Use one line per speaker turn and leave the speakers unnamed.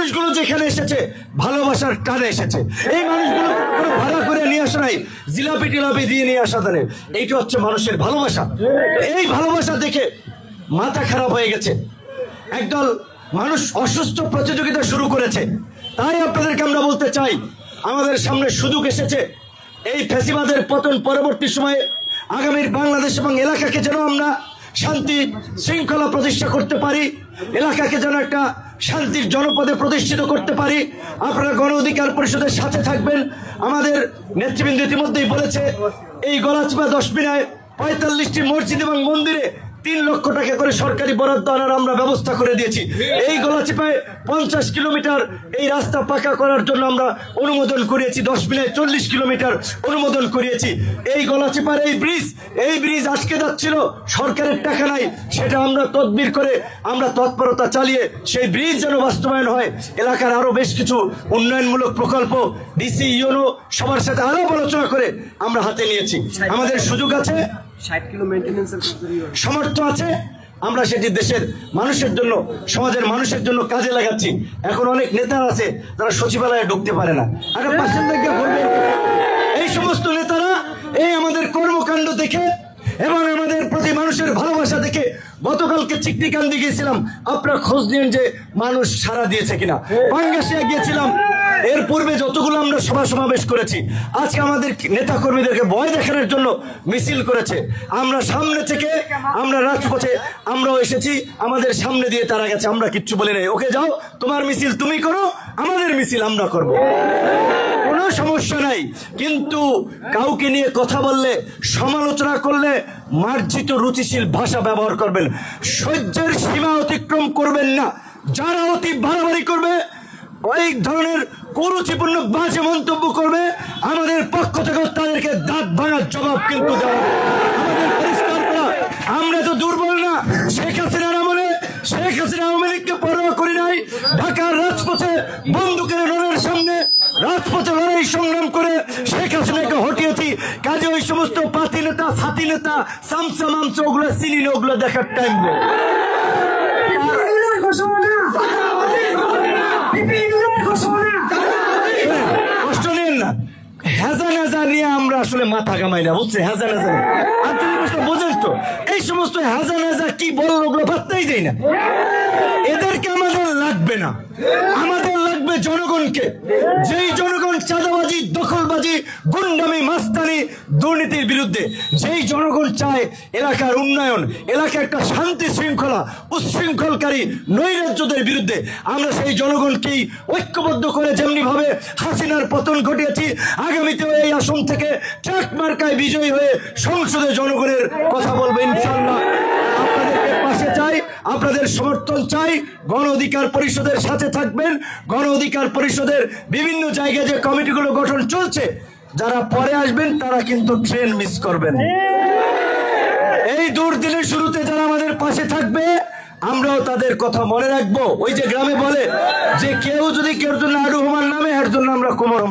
মানুষগুলো যেখানে এসেছে ভালোবাসার টানে এসেছে। এই মানুষগুলো কোনো ভাড়া করে নিয়ে আসা নাই, জিলাপি টিলাপি দিয়ে নিয়ে আসা তাদের। এইটা হচ্ছে মানুষের ভালোবাসা। এই ভালোবাসা দেখে মাথা খারাপ হয়ে গেছে, একদল মানুষ অসুস্থ প্রতিযোগিতা শুরু করেছে। তাই আপনাদেরকে আমরা বলতে চাই, আমাদের সামনে সুযোগ এসেছে এই ফ্যাসিবাদের পতন পরবর্তী সময়ে আগামীর বাংলাদেশ এবং এলাকাকে যেন আমরা শান্তি শৃঙ্খলা প্রতিষ্ঠা করতে পারি, এলাকাকে যেন একটা শান্তির জনপদে প্রতিষ্ঠিত করতে পারি। আপনারা গণ অধিকার পরিষদের সাথে থাকবেন। আমাদের নেতৃবৃন্দ ইতিমধ্যেই বলেছে, এই গলাচিপা 10 মিনায় 45টি মসজিদ এবং মন্দিরে 3 লক্ষ টাকা করে সরকারি বরাদ্দ আনার আমরা ব্যবস্থা করে দিয়েছি। এই গলাচিপায় 50 কিলোমিটার এই রাস্তা পাকা করার জন্য আমরা অনুমোদন করিয়েছি। 10 মিনায় 40 কিলোমিটার অনুমোদন করিয়েছি। এই গলাচিপার এই ব্রিজ আজকে যাচ্ছিল, সরকারের টাকা নাই, সেটা আমরা তদবির করে আমরা তৎপরতা চালিয়ে সেই ব্রিজ যেন বাস্তবায়ন হয়। এলাকার আরো বেশ কিছু উন্নয়নমূলক প্রকল্প ডিসি ইউনো সবার সাথে আলাপ আলোচনা করে আমরা হাতে নিয়েছি। আমাদের সুযোগ আছে,
60 কিলো মেইনটেনেন্সের
সামর্থ্য আছে, আমরা সেটি দেশের মানুষের জন্য, সমাজের মানুষের জন্য কাজে লাগাচ্ছি। এখন অনেক নেতা আছে যারা সচিবালয়ে ঢুকতে পারে না, আগে বাসিন্দাকে বলবে। এই সমস্ত নেতারা এই আমাদের কর্মকাণ্ড দেখে এবং আমাদের প্রতি মানুষের ভালোবাসা দেখে গতকালকে চিকনিকান্দি গিয়েছিলাম, আপনারা খোঁজ নিন যে মানুষ সাড়া দিয়েছে কিনা। পাঙ্গাসিয়া গিয়েছিলাম, এর পূর্বে যতগুলো আমরা সভা সমাবেশ করেছি, আজকে আমাদের নেতা কর্মীদেরকে ভয় দেখানোর জন্য মিছিল করেছে। আমরা সামনে থেকে আমরা রাজপথে আমরাও এসেছি, আমাদের সামনে দিয়ে তারা গেছে, আমরা কিচ্ছু বলি নাই, ওকে যাও তোমার মিছিল তুমি করো, আমাদের মিছিল আমরা করব, কোনো সমস্যা নাই। কিন্তু কাউকে নিয়ে কথা বললে, সমালোচনা করলে মার্জিত রুচিশীল ভাষা ব্যবহার করবেন, সহ্যের সীমা অতিক্রম করবেন না। যারা অতি বাড়াবাড়ি করবে, ওই ধরনের কুরুচিপূর্ণ বাজে মন্তব্য করবে, আমাদের পক্ষ থেকে তাদেরকে দাঁত ভাঙার জবাব কিন্তু দেওয়া হবে। আমাদের পরিষ্কার করা, আমরা তো দুর্বল না। শেখ হাসিনার আমলে শেখ হাসিনা আওয়ামী লীগকে পরোয়া করি নাই। ঢাকার রাজপথে বন্দুকের রনের সামনে রাজপথে লড়াই সংগ্রাম করে শেখ হাসিনাকে হটিয়েছি। কাজে ওই সমস্ত পাতি নেতা, সাথী নেতা, সামসা মামসা ওগুলো চিনি না, ওগুলো দেখার টাইম নেই। কষ্ট নেন না, হেজা নেজা নিয়ে আমরা আসলে মাথা কামাই না, বুঝছে? হেজা নেজা বোঝেন তো, এই সমস্ত হেজা নেজা কি বলল ওগুলো ভাবতেই যাই না। এদেরকে আমাদের লাগবে না, আমাদের লাগবে জনগণকে। যেই জনগণ চাঁদাবাজি, দখলবাজি, গুন্ডামি, মাস্তানি, দুর্নীতির বিরুদ্ধে, যেই জনগণ চায় এলাকার উন্নয়ন, এলাকার একটা শান্তি শৃঙ্খলা, উচ্ছৃঙ্খলকারী নৈরাজ্যদের বিরুদ্ধে, আমরা সেই জনগণকেই ঐক্যবদ্ধ করে যেমনি ভাবে হাসিনার পতন ঘটিয়েছি, আগামীতেও এই আসন থেকে ট্রাক মার্কায় বিজয়ী হয়ে সংসদে জনগণের কথা বলবো ইনশাআল্লাহ। আপনাদেরকে পাশে চাই, আপনাদের সমর্থন চাই। গণ অধিকার পরিষদের সাথে থাকবেন। গণ অধিকার পরিষদের বিভিন্ন জায়গায় যে কমিটিগুলো গঠন চলছে, যারা পরে আসবেন তারা কিন্তু ট্রেন মিস করবেন। এই দুর্দিনের শুরুতে যারা আমাদের পাশে থাকবে, আমরাও তাদের কথা মনে রাখবো। ওই যে গ্রামে বলে যে কেউ যদি কেউ জন্য আড়ু হমান নামে, এর জন্য আমরা কোমর